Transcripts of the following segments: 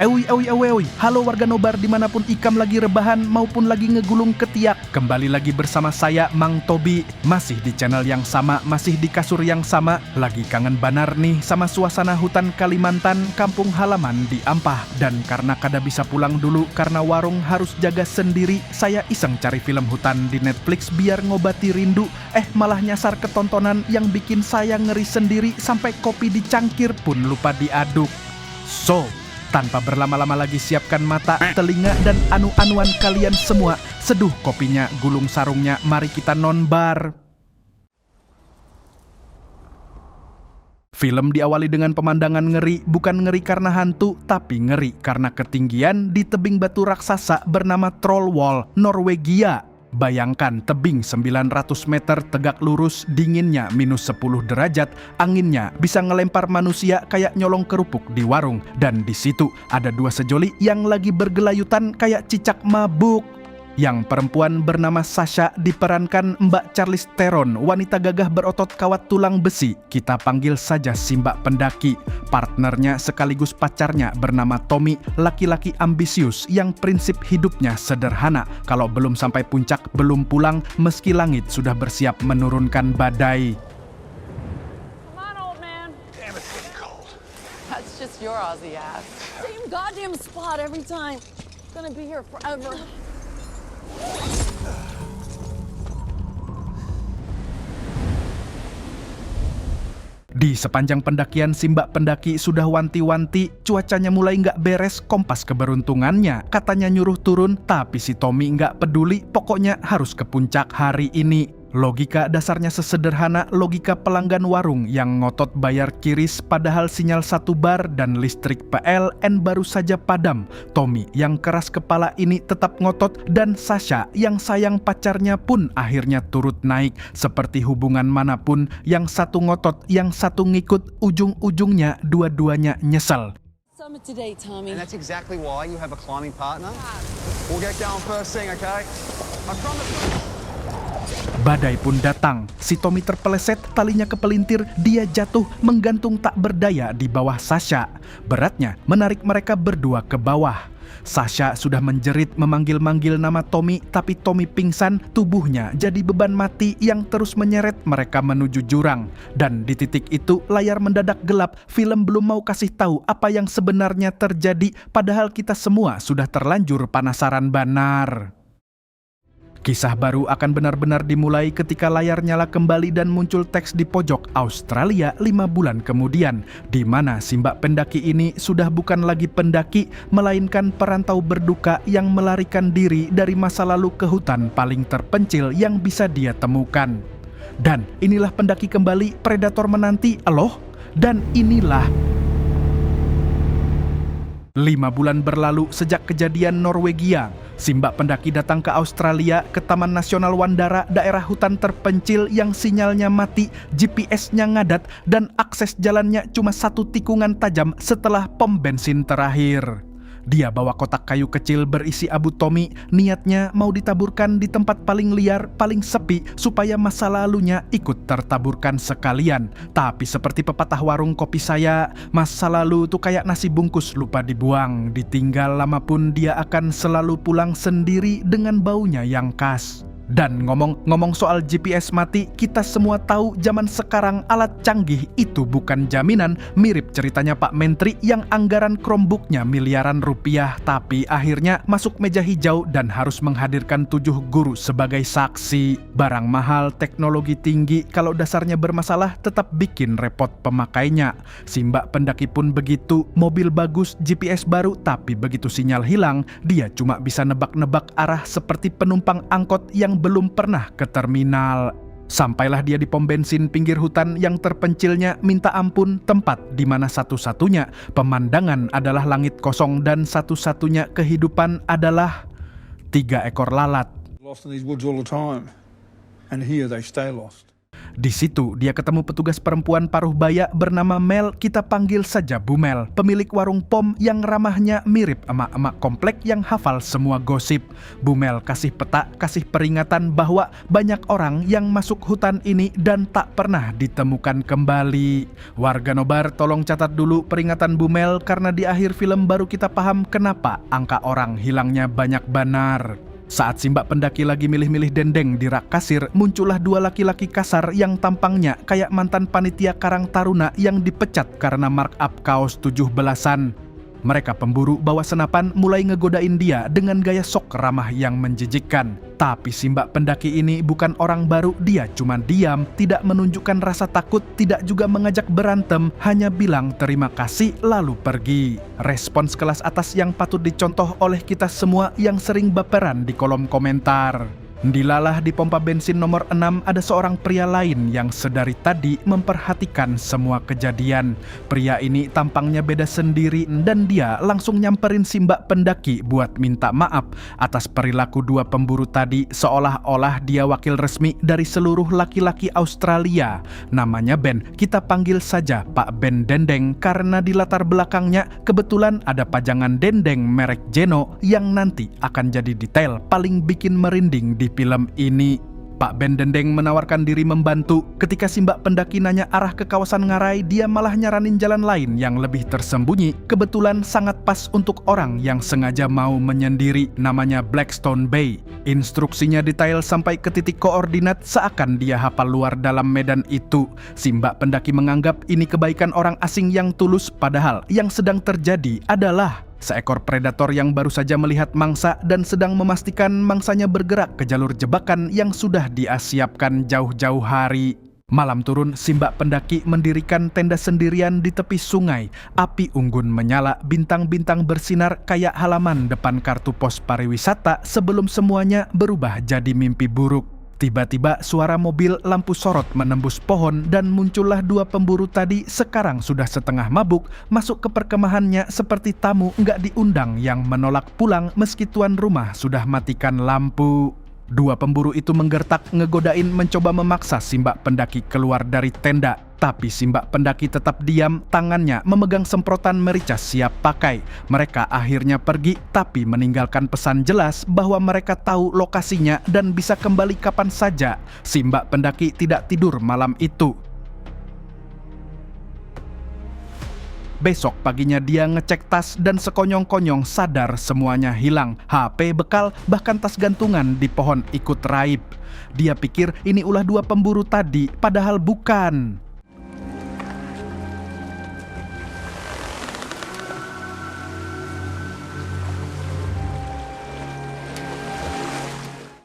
Ewi, ewi, ewi, ewi. Halo warga Nobar dimanapun ikam lagi rebahan maupun lagi ngegulung ketiak. Kembali lagi bersama saya, Mang Tobi. Masih di channel yang sama, masih di kasur yang sama. Lagi kangen banar nih sama suasana hutan Kalimantan, kampung halaman di Ampah. Dan karena kada bisa pulang dulu karena warung harus jaga sendiri, saya iseng cari film hutan di Netflix biar ngobati rindu. Malah nyasar ketontonan yang bikin saya ngeri sendiri sampai kopi dicangkir pun lupa diaduk. So, tanpa berlama-lama lagi siapkan mata, telinga, dan anu-anuan kalian semua. Seduh kopinya, gulung sarungnya, mari kita nonbar. Film diawali dengan pemandangan ngeri, bukan ngeri karena hantu, tapi ngeri karena ketinggian di tebing batu raksasa bernama Troll Wall, Norwegia. Bayangkan tebing 900 meter tegak lurus, dinginnya -10 derajat, anginnya bisa ngelempar manusia kayak nyolong kerupuk di warung. Dan di situ ada dua sejoli yang lagi bergelayutan kayak cicak mabuk. Yang perempuan bernama Sasha diperankan Mbak Charlize Theron, wanita gagah berotot kawat tulang besi. Kita panggil saja si Mbak Pendaki. Partnernya sekaligus pacarnya bernama Tommy, laki-laki ambisius yang prinsip hidupnya sederhana. Kalau belum sampai puncak, belum pulang, meski langit sudah bersiap menurunkan badai. Come on, old man. Damn, it's getting cold. That's just your Aussie ass. Same goddamn spot every time. It's gonna be here forever. Di sepanjang pendakian, si Mbak Pendaki sudah wanti-wanti, cuacanya mulai nggak beres, kompas keberuntungannya. Katanya nyuruh turun, tapi si Tommy nggak peduli, pokoknya harus ke puncak hari ini. Logika dasarnya sesederhana logika pelanggan warung yang ngotot bayar kiris padahal sinyal 1 bar dan listrik PLN baru saja padam. Tommy yang keras kepala ini tetap ngotot dan Sasha yang sayang pacarnya pun akhirnya turut naik. Seperti hubungan manapun, yang satu ngotot, yang satu ngikut, ujung-ujungnya dua-duanya nyesel. Summit today, Tommy. And that's exactly why you have a climbing partner. We'll get going first thing, okay? I promise. Badai pun datang, si Tommy terpeleset, talinya kepelintir, dia jatuh menggantung tak berdaya di bawah Sasha. Beratnya menarik mereka berdua ke bawah. Sasha sudah menjerit memanggil-manggil nama Tommy, tapi Tommy pingsan, tubuhnya jadi beban mati yang terus menyeret mereka menuju jurang. Dan di titik itu layar mendadak gelap, film belum mau kasih tahu apa yang sebenarnya terjadi, padahal kita semua sudah terlanjur penasaran banar. Kisah baru akan benar-benar dimulai ketika layar nyala kembali dan muncul teks di pojok Australia 5 bulan kemudian, di mana si Mbak Pendaki ini sudah bukan lagi pendaki, melainkan perantau berduka yang melarikan diri dari masa lalu ke hutan paling terpencil yang bisa dia temukan. Dan inilah pendaki kembali, predator menanti, aloh, dan inilah 5 bulan berlalu sejak kejadian Norwegia. Si Mbak Pendaki datang ke Australia, ke Taman Nasional Wandara, daerah hutan terpencil yang sinyalnya mati, GPS-nya ngadat, dan akses jalannya cuma satu tikungan tajam setelah pom bensin terakhir. Dia bawa kotak kayu kecil berisi abu Tommy, niatnya mau ditaburkan di tempat paling liar, paling sepi, supaya masa lalunya ikut tertaburkan sekalian. Tapi seperti pepatah warung kopi saya, masa lalu tuh kayak nasi bungkus lupa dibuang, ditinggal lama pun dia akan selalu pulang sendiri dengan baunya yang khas. Dan ngomong-ngomong soal GPS mati, kita semua tahu zaman sekarang alat canggih itu bukan jaminan. Mirip ceritanya Pak Menteri yang anggaran Chromebooknya miliaran rupiah, tapi akhirnya masuk meja hijau dan harus menghadirkan 7 guru sebagai saksi. Barang mahal, teknologi tinggi, kalau dasarnya bermasalah tetap bikin repot pemakainya. Si Mbak Pendaki pun begitu, mobil bagus, GPS baru, tapi begitu sinyal hilang, dia cuma bisa nebak-nebak arah seperti penumpang angkot yang belum pernah ke terminal. Sampailah dia di pom bensin pinggir hutan yang terpencilnya minta ampun, tempat di mana satu-satunya pemandangan adalah langit kosong dan satu-satunya kehidupan adalah 3 ekor lalat. Lost in these woods all the time, and here they stay lost. Di situ dia ketemu petugas perempuan paruh baya bernama Mel, kita panggil saja Bu Mel, pemilik warung pom yang ramahnya mirip emak-emak komplek yang hafal semua gosip. Bu Mel kasih peta, kasih peringatan bahwa banyak orang yang masuk hutan ini dan tak pernah ditemukan kembali. Warga Nobar tolong catat dulu peringatan Bu Mel karena di akhir film baru kita paham kenapa angka orang hilangnya banyak benar. Saat si mbak pendaki lagi milih-milih dendeng di rak kasir, muncullah dua laki-laki kasar yang tampangnya kayak mantan panitia Karang Taruna yang dipecat karena markup kaos 17-an. Mereka pemburu bawa senapan mulai ngegodain dia dengan gaya sok ramah yang menjijikkan. Tapi si mbak pendaki ini bukan orang baru, dia cuma diam, tidak menunjukkan rasa takut, tidak juga mengajak berantem, hanya bilang terima kasih lalu pergi. Respons kelas atas yang patut dicontoh oleh kita semua yang sering baperan di kolom komentar. Dilalah di pompa bensin nomor 6 ada seorang pria lain yang sedari tadi memperhatikan semua kejadian. Pria ini tampangnya beda sendiri dan dia langsung nyamperin si mbak pendaki buat minta maaf atas perilaku dua pemburu tadi, seolah-olah dia wakil resmi dari seluruh laki-laki Australia. Namanya Ben, kita panggil saja Pak Ben Dendeng karena di latar belakangnya kebetulan ada pajangan dendeng merek Jeno yang nanti akan jadi detail paling bikin merinding di film ini. Pak Ben Dendeng menawarkan diri membantu. Ketika si mbak pendaki nanya arah ke kawasan ngarai, dia malah nyaranin jalan lain yang lebih tersembunyi. Kebetulan sangat pas untuk orang yang sengaja mau menyendiri, namanya Blackstone Bay. Instruksinya detail sampai ke titik koordinat seakan dia hafal luar dalam medan itu. Si mbak pendaki menganggap ini kebaikan orang asing yang tulus, padahal yang sedang terjadi adalah seekor predator yang baru saja melihat mangsa dan sedang memastikan mangsanya bergerak ke jalur jebakan yang sudah dia siapkan jauh-jauh hari. Malam turun, si mbak pendaki mendirikan tenda sendirian di tepi sungai. Api unggun menyala, bintang-bintang bersinar kayak halaman depan kartu pos pariwisata sebelum semuanya berubah jadi mimpi buruk. Tiba-tiba suara mobil lampu sorot menembus pohon dan muncullah dua pemburu tadi, sekarang sudah setengah mabuk, masuk ke perkemahannya seperti tamu nggak diundang yang menolak pulang meski tuan rumah sudah matikan lampu. Dua pemburu itu menggertak, ngegodain, mencoba memaksa si mbak pendaki keluar dari tenda. Tapi si mbak pendaki tetap diam, tangannya memegang semprotan merica siap pakai. Mereka akhirnya pergi, tapi meninggalkan pesan jelas bahwa mereka tahu lokasinya dan bisa kembali kapan saja. Si mbak pendaki tidak tidur malam itu. Besok paginya dia ngecek tas dan sekonyong-konyong sadar semuanya hilang. HP, bekal, bahkan tas gantungan di pohon ikut raib. Dia pikir ini ulah dua pemburu tadi, padahal bukan.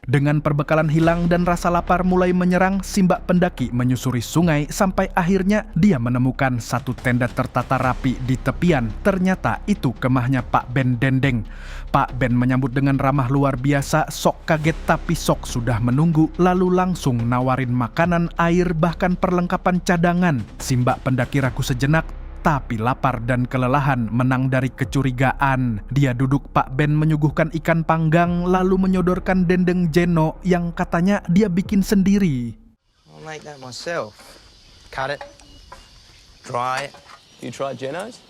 Dengan perbekalan hilang dan rasa lapar mulai menyerang, si mbak pendaki menyusuri sungai sampai akhirnya dia menemukan satu tenda tertata rapi di tepian. Ternyata itu kemahnya Pak Ben Dendeng. Pak Ben menyambut dengan ramah luar biasa, sok kaget tapi sok sudah menunggu, lalu langsung nawarin makanan, air, bahkan perlengkapan cadangan. Si mbak pendaki ragu sejenak, tapi lapar dan kelelahan menang dari kecurigaan. Dia duduk, Pak Ben menyuguhkan ikan panggang lalu menyodorkan dendeng Jeno yang katanya dia bikin sendiri. I'll make that myself. Cut it. Dry it. You tried Geno's?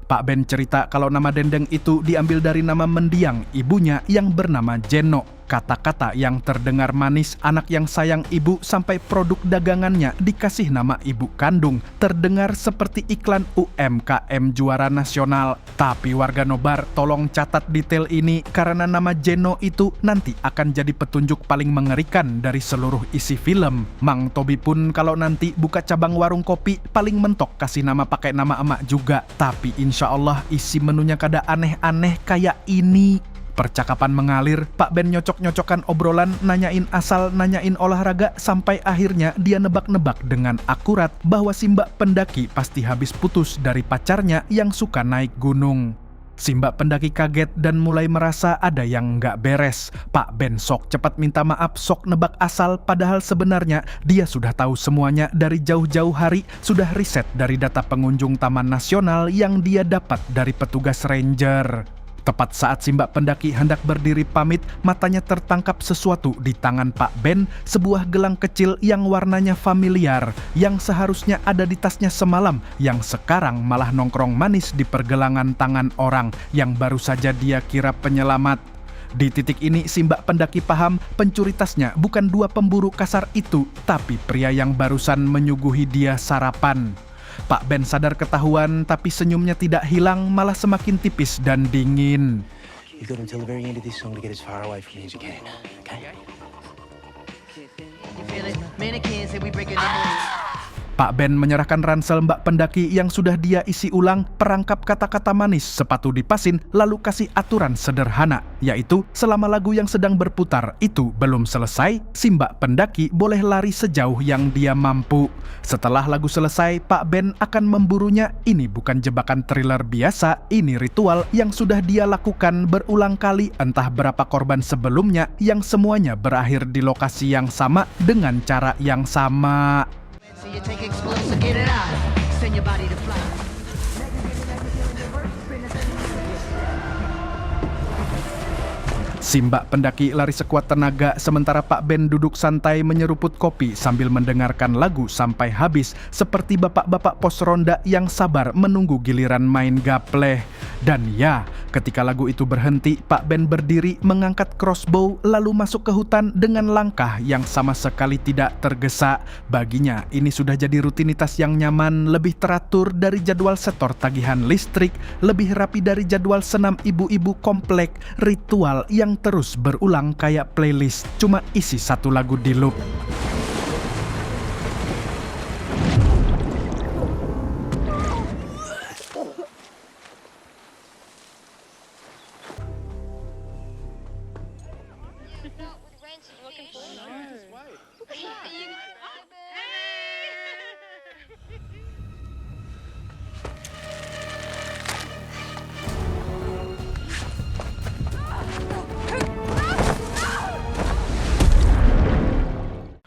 Pak Ben cerita kalau nama dendeng itu diambil dari nama mendiang ibunya yang bernama Jeno. Kata-kata yang terdengar manis, anak yang sayang ibu, sampai produk dagangannya dikasih nama ibu kandung. Terdengar seperti iklan UMKM juara nasional. Tapi warga Nobar tolong catat detail ini karena nama Jeno itu nanti akan jadi petunjuk paling mengerikan dari seluruh isi film. Mang Tobi pun kalau nanti buka cabang warung kopi paling mentok kasih nama pakai nama emak juga. Tapi insya Allah isi menunya kada aneh-aneh kayak ini. Percakapan mengalir, Pak Ben nyocok-nyocokan obrolan, nanyain asal, nanyain olahraga, sampai akhirnya dia nebak-nebak dengan akurat bahwa si mbak pendaki pasti habis putus dari pacarnya yang suka naik gunung. Si mbak pendaki kaget dan mulai merasa ada yang nggak beres. Pak Ben sok cepat minta maaf, sok nebak asal, padahal sebenarnya dia sudah tahu semuanya dari jauh-jauh hari, sudah riset dari data pengunjung Taman Nasional yang dia dapat dari petugas ranger. Tepat saat si Mbak pendaki hendak berdiri pamit, matanya tertangkap sesuatu di tangan Pak Ben, sebuah gelang kecil yang warnanya familiar, yang seharusnya ada di tasnya semalam, yang sekarang malah nongkrong manis di pergelangan tangan orang yang baru saja dia kira penyelamat. Di titik ini si Mbak pendaki paham pencuri tasnya bukan dua pemburu kasar itu, tapi pria yang barusan menyuguhi dia sarapan. Pak Ben sadar ketahuan, tapi senyumnya tidak hilang, malah semakin tipis dan dingin. You got until the very end of this song to get as far away from me as you can, okay? You feel it? Mannequins and we breaking the moves. Pak Ben menyerahkan ransel Mbak pendaki yang sudah dia isi ulang, perangkap kata-kata manis, sepatu dipasin, lalu kasih aturan sederhana, yaitu selama lagu yang sedang berputar itu belum selesai, si Mbak pendaki boleh lari sejauh yang dia mampu. Setelah lagu selesai, Pak Ben akan memburunya. Ini bukan jebakan thriller biasa, ini ritual yang sudah dia lakukan berulang kali, entah berapa korban sebelumnya, yang semuanya berakhir di lokasi yang sama dengan cara yang sama. So you take explosive, get it out. Send your body to fly. Si Mbak pendaki lari sekuat tenaga, sementara Pak Ben duduk santai menyeruput kopi sambil mendengarkan lagu sampai habis, seperti bapak-bapak pos ronda yang sabar menunggu giliran main gapleh. Dan ya, ketika lagu itu berhenti, Pak Ben berdiri mengangkat crossbow lalu masuk ke hutan dengan langkah yang sama sekali tidak tergesa. Baginya, ini sudah jadi rutinitas yang nyaman, lebih teratur dari jadwal setor tagihan listrik, lebih rapi dari jadwal senam ibu-ibu komplek, ritual yang terus berulang kayak playlist, cuma isi satu lagu di loop.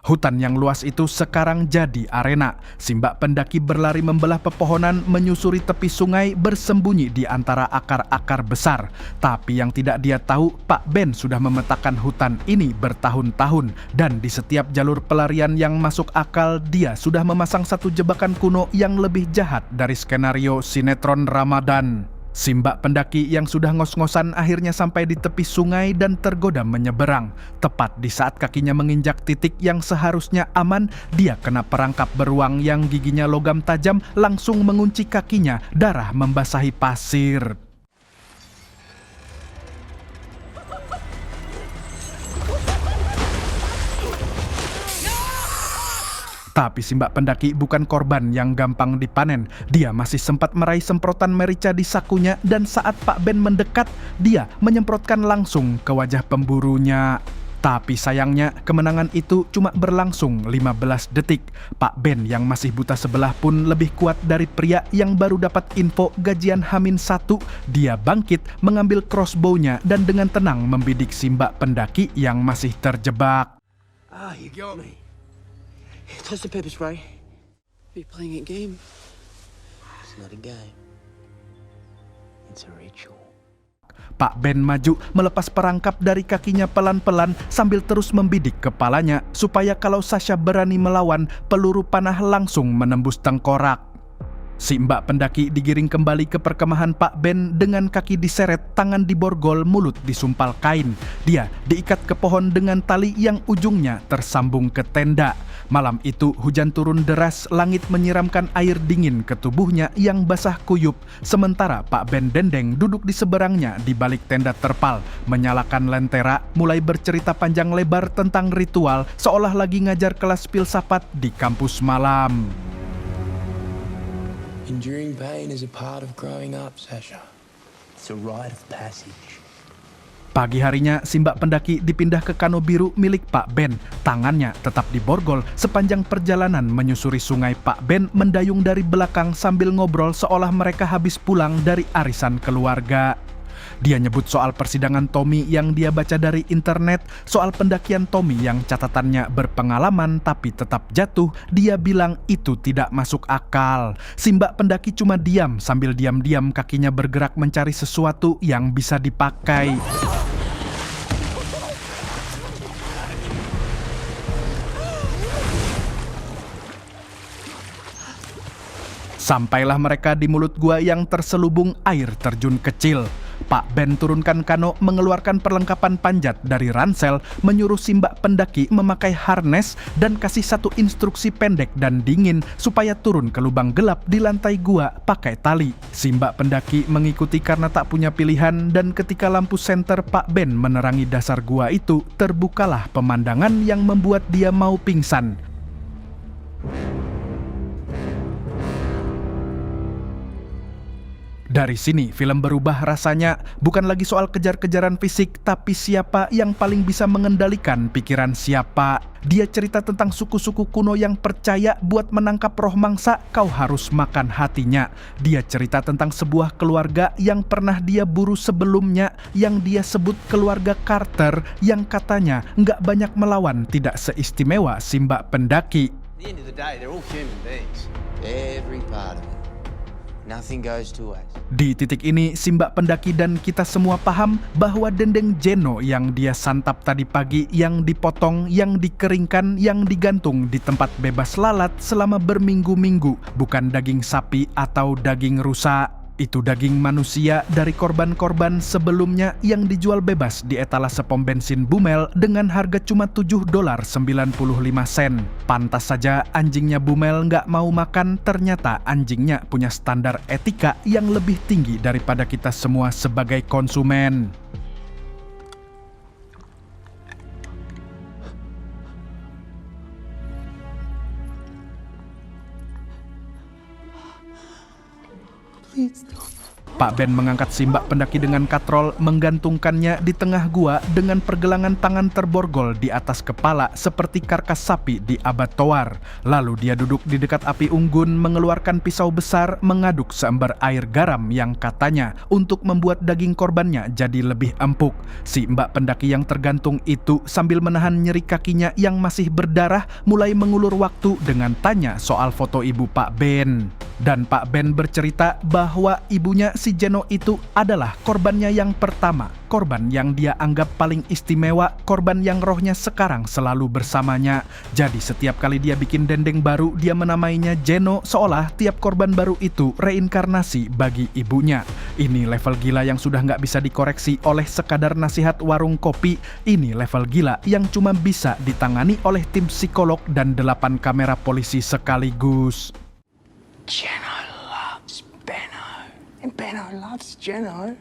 Hutan yang luas itu sekarang jadi arena. Si Mbak pendaki berlari membelah pepohonan, menyusuri tepi sungai, bersembunyi di antara akar-akar besar. Tapi yang tidak dia tahu, Pak Ben sudah memetakan hutan ini bertahun-tahun. Dan di setiap jalur pelarian yang masuk akal, dia sudah memasang satu jebakan kuno yang lebih jahat dari skenario sinetron Ramadan. Si Mbak pendaki yang sudah ngos-ngosan akhirnya sampai di tepi sungai dan tergoda menyeberang. Tepat di saat kakinya menginjak titik yang seharusnya aman, dia kena perangkap beruang yang giginya logam tajam langsung mengunci kakinya, darah membasahi pasir. Tapi si Mbak pendaki bukan korban yang gampang dipanen. Dia masih sempat meraih semprotan merica di sakunya, dan saat Pak Ben mendekat, dia menyemprotkan langsung ke wajah pemburunya. Tapi sayangnya kemenangan itu cuma berlangsung 15 detik. Pak Ben yang masih buta sebelah pun lebih kuat dari pria yang baru dapat info gajian H-1. Dia bangkit, mengambil crossbow-nya dan dengan tenang membidik si Mbak pendaki yang masih terjebak. Ah, you got me. Toss the pepper spray. Be playing a game. It's not a game. It's a ritual. Pak Ben maju, melepas perangkap dari kakinya pelan-pelan sambil terus membidik kepalanya supaya kalau Sasha berani melawan, peluru panah langsung menembus tengkorak. Si Mbak pendaki digiring kembali ke perkemahan Pak Ben dengan kaki diseret, tangan diborgol, mulut disumpal kain. Dia diikat ke pohon dengan tali yang ujungnya tersambung ke tenda. Malam itu hujan turun deras, langit menyiramkan air dingin ke tubuhnya yang basah kuyup. Sementara Pak Ben Dendeng duduk di seberangnya di balik tenda terpal, menyalakan lentera, mulai bercerita panjang lebar tentang ritual seolah lagi ngajar kelas filsafat di kampus malam. Enduring pain is a part of growing up, Sasha. It's a rite of passage. Pagi harinya, si Mbak pendaki dipindah ke kano biru milik Pak Ben. Tangannya tetap diborgol sepanjang perjalanan menyusuri sungai. Pak Ben mendayung dari belakang sambil ngobrol seolah mereka habis pulang dari arisan keluarga. Dia nyebut soal persidangan Tommy yang dia baca dari internet, soal pendakian Tommy yang catatannya berpengalaman tapi tetap jatuh. Dia bilang itu tidak masuk akal. Si mbak pendaki cuma diam sambil diam-diam kakinya bergerak mencari sesuatu yang bisa dipakai. Sampailah mereka di mulut gua yang terselubung air terjun kecil. Pak Ben turunkan kano, mengeluarkan perlengkapan panjat dari ransel, menyuruh si mbak pendaki memakai harness dan kasih satu instruksi pendek dan dingin supaya turun ke lubang gelap di lantai gua pakai tali. Si mbak pendaki mengikuti karena tak punya pilihan, dan ketika lampu senter Pak Ben menerangi dasar gua itu, terbukalah pemandangan yang membuat dia mau pingsan. Dari sini film berubah rasanya, bukan lagi soal kejar-kejaran fisik, tapi siapa yang paling bisa mengendalikan pikiran siapa. Dia cerita tentang suku-suku kuno yang percaya buat menangkap roh mangsa kau harus makan hatinya. Dia cerita tentang sebuah keluarga yang pernah dia buru sebelumnya, yang dia sebut keluarga Carter, yang katanya nggak banyak melawan, tidak seistimewa si mbak pendaki. At the end of the day, they're all human beings. Every part of it. Nothing goes to waste. Di titik ini, si mbak pendaki dan kita semua paham bahwa dendeng Jeno yang dia santap tadi pagi, yang dipotong, yang dikeringkan, yang digantung di tempat bebas lalat selama berminggu-minggu, bukan daging sapi atau daging rusa. Itu daging manusia dari korban-korban sebelumnya yang dijual bebas di etalase pom bensin Bumel dengan harga cuma $7.95. Pantas saja anjingnya Bumel nggak mau makan, ternyata anjingnya punya standar etika yang lebih tinggi daripada kita semua sebagai konsumen. Pak Ben mengangkat si mbak pendaki dengan katrol, menggantungkannya di tengah gua dengan pergelangan tangan terborgol di atas kepala seperti karkas sapi di abattoir. Lalu dia duduk di dekat api unggun, mengeluarkan pisau besar, mengaduk seember air garam yang katanya untuk membuat daging korbannya jadi lebih empuk. Si mbak pendaki yang tergantung itu sambil menahan nyeri kakinya yang masih berdarah mulai mengulur waktu dengan tanya soal foto ibu Pak Ben. Dan Pak Ben bercerita bahwa ibunya si Jeno itu adalah korbannya yang pertama, korban yang dia anggap paling istimewa, korban yang rohnya sekarang selalu bersamanya. Jadi setiap kali dia bikin dendeng baru, dia menamainya Jeno, seolah tiap korban baru itu reinkarnasi bagi ibunya. Ini level gila yang sudah nggak bisa dikoreksi oleh sekadar nasihat warung kopi. Ini level gila yang cuma bisa ditangani oleh tim psikolog dan 8 kamera polisi sekaligus. Jeno loves Benno, and Benno loves Jeno.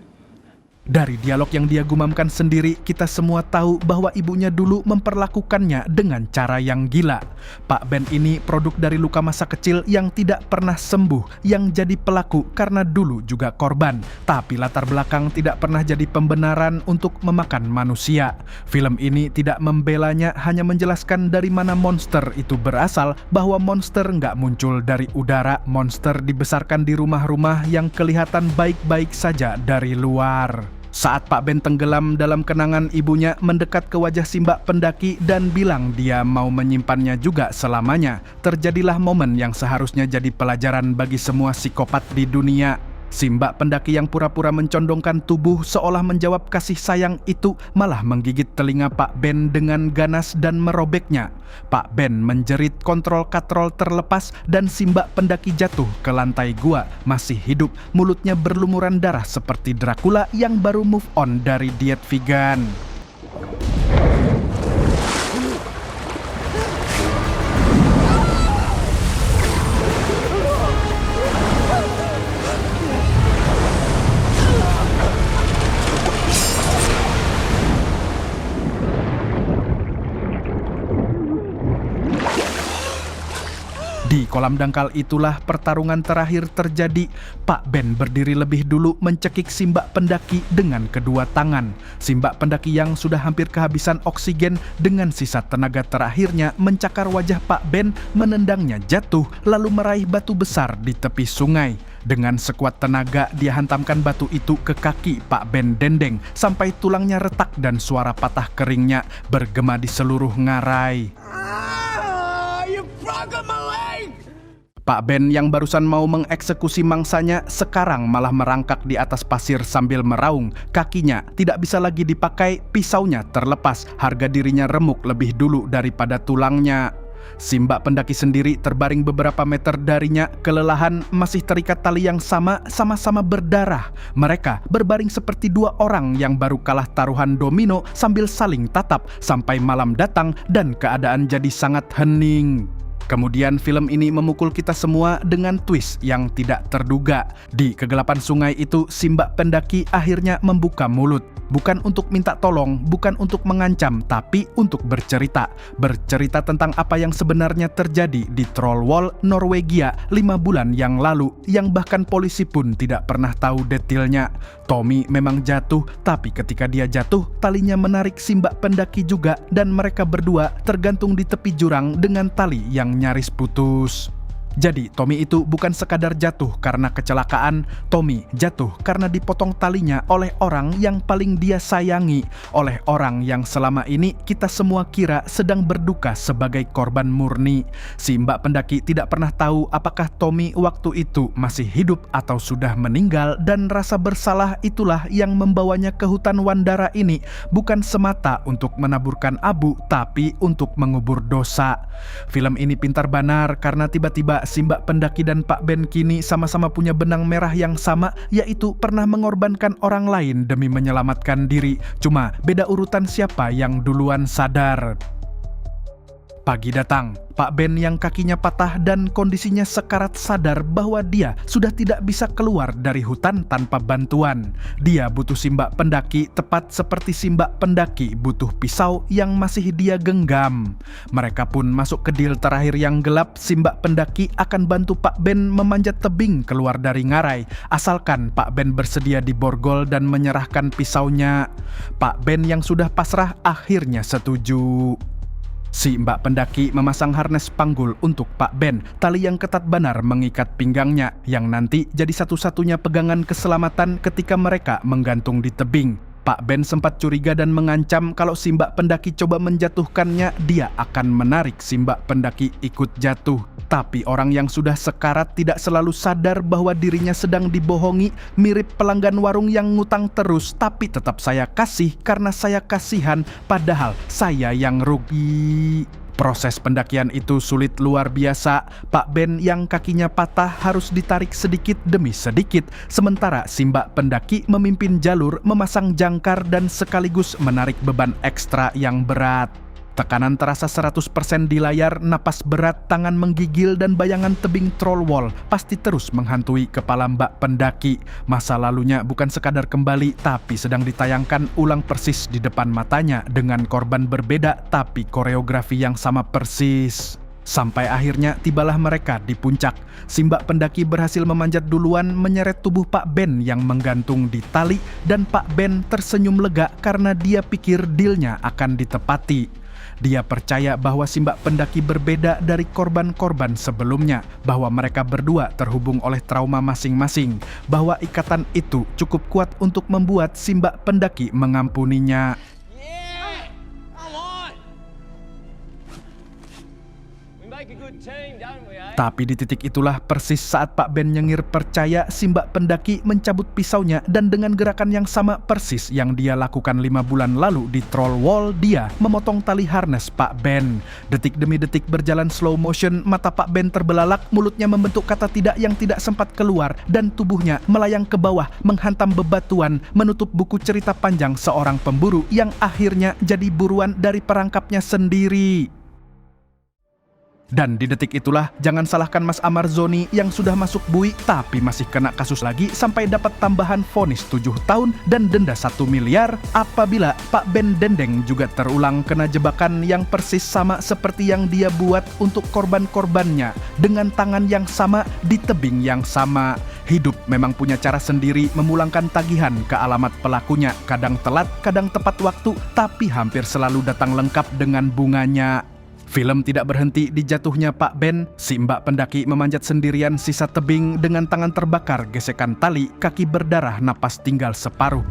Dari dialog yang dia gumamkan sendiri, kita semua tahu bahwa ibunya dulu memperlakukannya dengan cara yang gila. Pak Ben ini produk dari luka masa kecil yang tidak pernah sembuh, yang jadi pelaku karena dulu juga korban, tapi latar belakang tidak pernah jadi pembenaran untuk memakan manusia. Film ini tidak membelanya, hanya menjelaskan dari mana monster itu berasal, bahwa monster nggak muncul dari udara, monster dibesarkan di rumah-rumah yang kelihatan baik-baik saja dari luar. Saat Pak Ben tenggelam dalam kenangan ibunya, mendekat ke wajah si mbak pendaki dan bilang dia mau menyimpannya juga selamanya, terjadilah momen yang seharusnya jadi pelajaran bagi semua psikopat di dunia. Si mbak pendaki yang pura-pura mencondongkan tubuh seolah menjawab kasih sayang itu malah menggigit telinga Pak Ben dengan ganas dan merobeknya. Pak Ben menjerit, kontrol katrol terlepas, dan si mbak pendaki jatuh ke lantai gua, masih hidup, mulutnya berlumuran darah seperti Dracula yang baru move on dari diet vegan. Di kolam dangkal itulah pertarungan terakhir terjadi. Pak Ben berdiri lebih dulu mencekik si mbak pendaki dengan kedua tangan. Si mbak pendaki yang sudah hampir kehabisan oksigen dengan sisa tenaga terakhirnya mencakar wajah Pak Ben, menendangnya jatuh, lalu meraih batu besar di tepi sungai. Dengan sekuat tenaga, dia hantamkan batu itu ke kaki Pak Ben Dendeng sampai tulangnya retak dan suara patah keringnya bergema di seluruh ngarai. Pak Ben yang barusan mau mengeksekusi mangsanya sekarang malah merangkak di atas pasir sambil meraung. Kakinya tidak bisa lagi dipakai, pisaunya terlepas, harga dirinya remuk lebih dulu daripada tulangnya. Si mbak pendaki sendiri terbaring beberapa meter darinya, kelelahan, masih terikat tali yang sama-sama berdarah. Mereka berbaring seperti dua orang yang baru kalah taruhan domino sambil saling tatap sampai malam datang dan keadaan jadi sangat hening. Kemudian film ini memukul kita semua dengan twist yang tidak terduga. Di kegelapan sungai itu, si mbak pendaki akhirnya membuka mulut. Bukan untuk minta tolong, bukan untuk mengancam, tapi untuk bercerita. Bercerita tentang apa yang sebenarnya terjadi di Trollwall, Norwegia 5 bulan yang lalu, yang bahkan polisi pun tidak pernah tahu detailnya. Tommy memang jatuh, tapi ketika dia jatuh, talinya menarik si mbak pendaki juga, dan mereka berdua tergantung di tepi jurang dengan tali yang nyaris putus. Jadi Tommy itu bukan sekadar jatuh karena kecelakaan, Tommy jatuh karena dipotong talinya oleh orang yang paling dia sayangi, oleh orang yang selama ini kita semua kira sedang berduka sebagai korban murni. Si mbak pendaki tidak pernah tahu apakah Tommy waktu itu masih hidup atau sudah meninggal, dan rasa bersalah itulah yang membawanya ke hutan Wandara ini, bukan semata untuk menaburkan abu, tapi untuk mengubur dosa. Film ini pintar banar karena tiba-tiba si mbak pendaki dan Pak Ben kini sama-sama punya benang merah yang sama, yaitu pernah mengorbankan orang lain demi menyelamatkan diri. Cuma beda urutan siapa yang duluan sadar. Pagi datang, Pak Ben yang kakinya patah dan kondisinya sekarat sadar bahwa dia sudah tidak bisa keluar dari hutan tanpa bantuan. Dia butuh si mbak pendaki, tepat seperti si mbak pendaki butuh pisau yang masih dia genggam. Mereka pun masuk ke deal terakhir yang gelap. Si mbak pendaki akan bantu Pak Ben memanjat tebing keluar dari ngarai, asalkan Pak Ben bersedia diborgol dan menyerahkan pisaunya. Pak Ben yang sudah pasrah akhirnya setuju. Si mbak pendaki memasang harnes panggul untuk Pak Ben, tali yang ketat banar mengikat pinggangnya, yang nanti jadi satu-satunya pegangan keselamatan ketika mereka menggantung di tebing. Pak Ben sempat curiga dan mengancam kalau si mbak pendaki coba menjatuhkannya, dia akan menarik si mbak pendaki ikut jatuh. Tapi orang yang sudah sekarat tidak selalu sadar bahwa dirinya sedang dibohongi, mirip pelanggan warung yang ngutang terus, tapi tetap saya kasih karena saya kasihan, padahal saya yang rugi. Proses pendakian itu sulit luar biasa. Pak Ben yang kakinya patah harus ditarik sedikit demi sedikit, sementara si mbak pendaki memimpin jalur, memasang jangkar dan sekaligus menarik beban ekstra yang berat. Tekanan terasa 100% di layar, napas berat, tangan menggigil, dan bayangan tebing Trollwall pasti terus menghantui kepala mbak pendaki. Masa lalunya bukan sekadar kembali, tapi sedang ditayangkan ulang persis di depan matanya dengan korban berbeda, tapi koreografi yang sama persis. Sampai akhirnya tibalah mereka di puncak. Si mbak pendaki berhasil memanjat duluan, menyeret tubuh Pak Ben yang menggantung di tali, dan Pak Ben tersenyum lega karena dia pikir dealnya akan ditepati. Dia percaya bahwa si mbak pendaki berbeda dari korban-korban sebelumnya, bahwa mereka berdua terhubung oleh trauma masing-masing, bahwa ikatan itu cukup kuat untuk membuat si mbak pendaki mengampuninya. Tapi di titik itulah persis saat Pak Ben nyengir percaya, si mbak pendaki mencabut pisaunya, dan dengan gerakan yang sama persis yang dia lakukan 5 bulan lalu di Trollwall, dia memotong tali harnes Pak Ben. Detik demi detik berjalan slow motion, mata Pak Ben terbelalak, mulutnya membentuk kata tidak yang tidak sempat keluar, dan tubuhnya melayang ke bawah menghantam bebatuan, menutup buku cerita panjang seorang pemburu yang akhirnya jadi buruan dari perangkapnya sendiri. Dan di detik itulah, jangan salahkan Mas Amarzoni yang sudah masuk bui tapi masih kena kasus lagi sampai dapat tambahan vonis 7 tahun dan denda 1 miliar apabila Pak Ben Dendeng juga terulang kena jebakan yang persis sama seperti yang dia buat untuk korban-korbannya, dengan tangan yang sama di tebing yang sama. Hidup memang punya cara sendiri memulangkan tagihan ke alamat pelakunya, kadang telat, kadang tepat waktu, tapi hampir selalu datang lengkap dengan bunganya. Film tidak berhenti di jatuhnya Pak Ben. Si mbak pendaki memanjat sendirian sisa tebing dengan tangan terbakar, gesekan tali, kaki berdarah, napas tinggal separuh.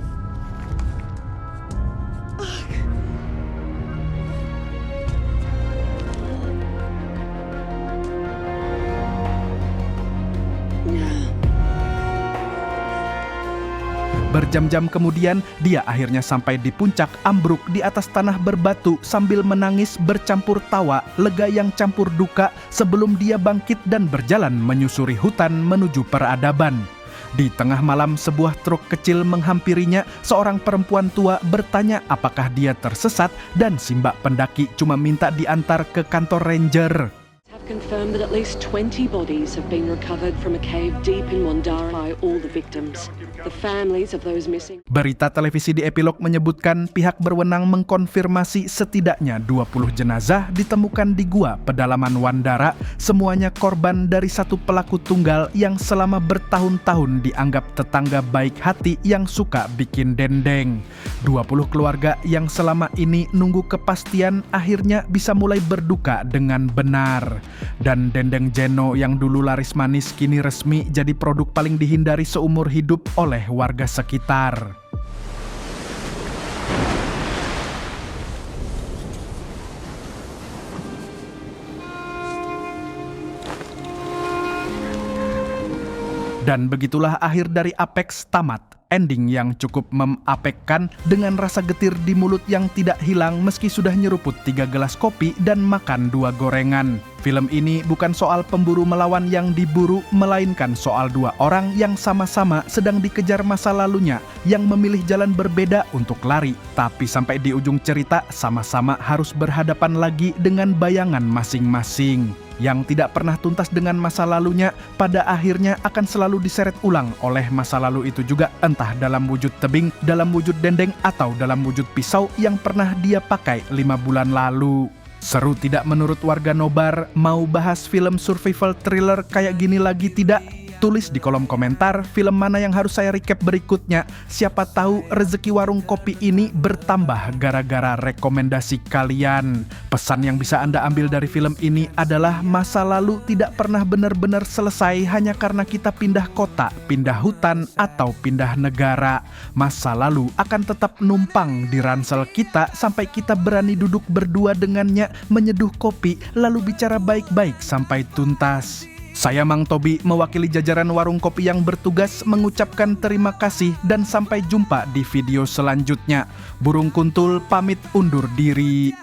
Berjam-jam kemudian, dia akhirnya sampai di puncak, ambruk di atas tanah berbatu sambil menangis bercampur tawa, lega yang campur duka sebelum dia bangkit dan berjalan menyusuri hutan menuju peradaban. Di tengah malam, sebuah truk kecil menghampirinya. Seorang perempuan tua bertanya apakah dia tersesat dan si mbak pendaki cuma minta diantar ke kantor ranger. Confirmed that at least 20 bodies have been recovered from a cave deep in Wandara by all the victims. The families of those missing. Berita televisi di Epilog menyebutkan pihak berwenang mengkonfirmasi setidaknya 20 jenazah ditemukan di gua pedalaman Wandara, semuanya korban dari satu pelaku tunggal yang selama bertahun-tahun dianggap tetangga baik hati yang suka bikin dendeng. 20 keluarga yang selama ini nunggu kepastian akhirnya bisa mulai berduka dengan benar. Dan dendeng Jeno yang dulu laris manis kini resmi jadi produk paling dihindari seumur hidup oleh warga sekitar. Dan begitulah akhir dari Apex tamat. Ending yang cukup memapekkan dengan rasa getir di mulut yang tidak hilang meski sudah nyeruput 3 gelas kopi dan makan 2 gorengan. Film ini bukan soal pemburu melawan yang diburu, melainkan soal 2 orang yang sama-sama sedang dikejar masa lalunya, yang memilih jalan berbeda untuk lari. Tapi sampai di ujung cerita, sama-sama harus berhadapan lagi dengan bayangan masing-masing. Yang tidak pernah tuntas dengan masa lalunya, pada akhirnya akan selalu diseret ulang oleh masa lalu itu juga, entah dalam wujud tebing, dalam wujud dendeng, atau dalam wujud pisau yang pernah dia pakai 5 bulan lalu. Seru tidak menurut warga Nobar? Mau bahas film survival thriller kayak gini lagi tidak? Tulis di kolom komentar film mana yang harus saya recap berikutnya. Siapa tahu rezeki warung kopi ini bertambah gara-gara rekomendasi kalian. Pesan yang bisa Anda ambil dari film ini adalah masa lalu tidak pernah benar-benar selesai hanya karena kita pindah kota, pindah hutan, atau pindah negara. Masa lalu akan tetap numpang di ransel kita sampai kita berani duduk berdua dengannya, menyeduh kopi, lalu bicara baik-baik sampai tuntas. Saya Mang Tobi mewakili jajaran warung kopi yang bertugas mengucapkan terima kasih dan sampai jumpa di video selanjutnya. Burung Kuntul pamit undur diri.